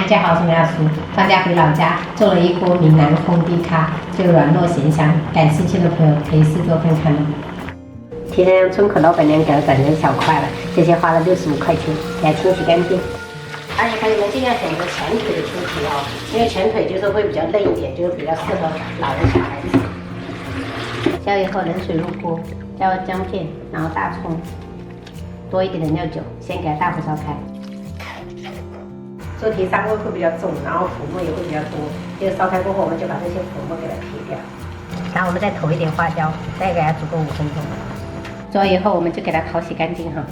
家好，我是苗老师。放假回老家，做了一锅闽南烘地咖，就软糯咸香。感兴趣的朋友可以试做看看哦。提前让村口老板娘给它斩成小块了，这些花了65块钱，给它清洗干净。而且朋友们尽量选择前腿的猪蹄哦，因为前腿就是会比较嫩一点，就是比较适合老人小孩子。加以后冷水入锅，加入姜片，然后大葱，多一点的料酒，先给它大火烧开。猪蹄膻味会比较重，然后腐沫也会比较多。这个烧开过后，我们就把这些腐沫给它撇掉，然后我们再投一点花椒，再给它煮个5分钟。做完以后，我们就给它淘洗干净哈。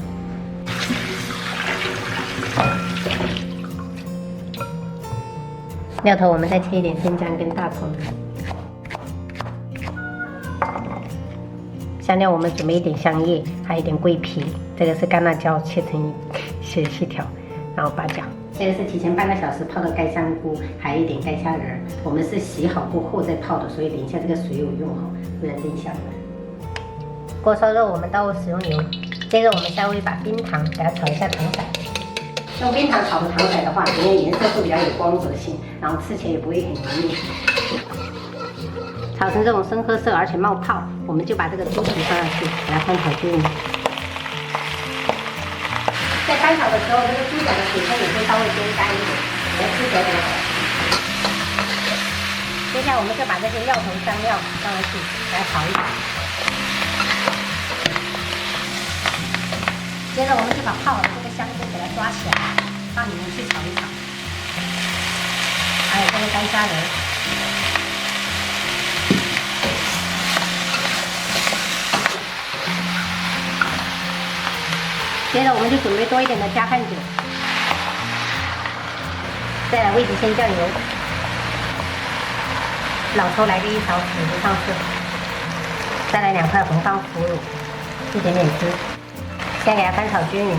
料头我们再切一点生姜跟大葱。香料我们准备一点香叶，还有一点桂皮，这个是干辣椒切成细条，然后八角。这个是提前半个小时泡的盖香菇，还有一点盖虾仁。我们是洗好过后再泡的，所以等一下这个水有用哈，不然真香了。锅烧热，我们倒入食用油，接着我们下入一把冰糖，给它炒一下糖色。用冰糖炒的糖色的话，里面颜色会比较有光泽性，然后吃起来也不会很油腻。炒成这种深褐色而且冒泡，我们就把这个猪蹄放上去，给它翻炒均匀。在翻炒的时候，这个猪脚的水分也会稍微偏干一点，来吃起来比较好。接下来我们就把这些料头香料放上去，给它炒一炒。接着我们就把泡好的这个香菇给它抓起来，放里面去炒一炒。还有这个干虾仁。接着我们就准备多一点的加饭酒，再来味极鲜酱油，老抽来个1勺粉就上色，再来2块红方腐乳，一点点汁，先给它翻炒均匀。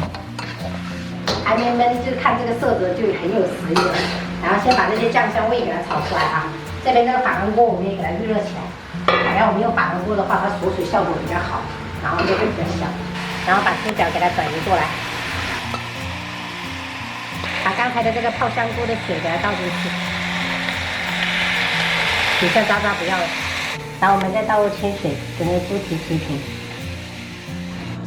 还没焖就看这个色泽就很有食欲了。然后先把这些酱香味给它炒出来啊。这边这个珐琅锅我们也给它预热起来，然后我们用珐琅锅的话，它锁水效果比较好，然后就会比较香。然后把猪脚给它转移过来，把刚才的这个泡香菇的水给它倒进去，底下渣渣不要了。然后我们再倒入清水，准备猪蹄齐平。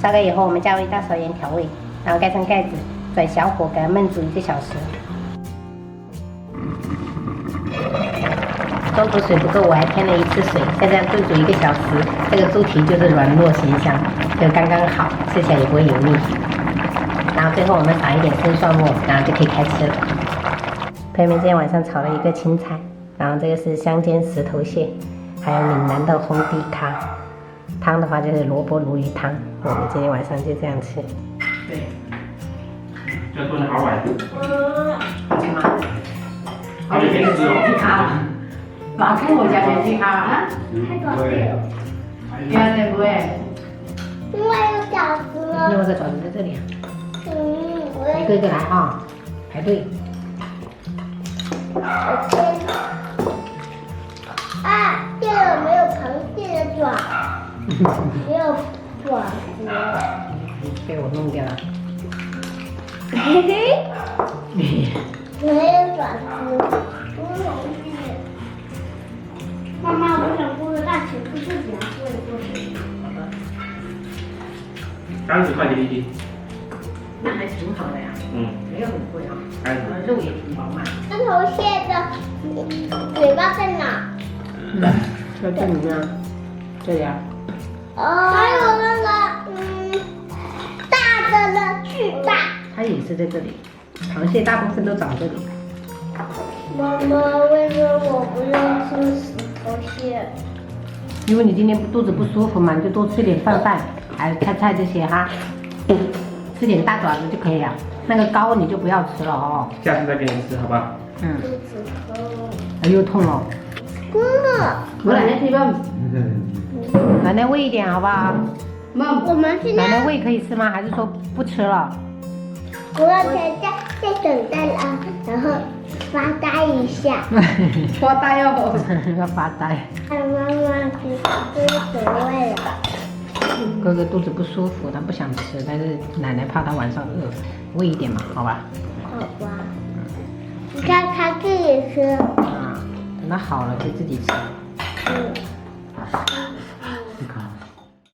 烧开以后，我们加入1大勺盐调味，然后盖上盖子，转小火给它焖煮1个小时。中途水不够，我还添了1次水，再这样炖煮1个小时，这个猪蹄就是软糯咸香，就刚刚好，吃起来也不会油腻。然后最后我们撒一点生蒜末，然后就可以开吃了。朋友们，今天晚上炒了一个青菜，然后这个是香煎石头蟹，还有闽南的烘地咖。汤的话就是萝卜鲈鱼汤，我们今天晚上就这样吃。对，这炖的好软。干嘛？好久没吃哦。哪跟我家全鸡咖啊？太短了，原来不会。因为有饺子了。因为这饺子在这里啊。我一个一个来啊，排队。啊，这个没有螃蟹的爪，没有爪子。被我弄掉了。嘿嘿。没有爪子。妈妈，我想做个大茄子自己拿出来做事。 30块钱1斤。那还挺好的呀。没有很贵啊。肉也挺饱满。那头蟹的嘴巴在哪？在这里面，这里啊。哦。还有那个大的呢，巨大。它也是在这里，螃蟹大部分都长这里。妈妈，为什么我不要吃石头蟹？因为你今天肚子不舒服嘛，你就多吃点饭，还有菜这些哈，吃点大爪子就可以了。那个膏你就不要吃了哦。下次再给你吃，好不好？肚子痛。又痛了。我奶奶这边，奶奶喂一点好不好？我们现在奶奶喂可以吃吗？还是说不吃了？我在等待啊，然后发呆一下。发呆哦，要发呆。妈妈无所谓了。哥哥肚子不舒服，他不想吃，但是奶奶怕他晚上饿，喂一点嘛，好吧？好吧。你看吃。啊，等它好了可以自己吃。嗯。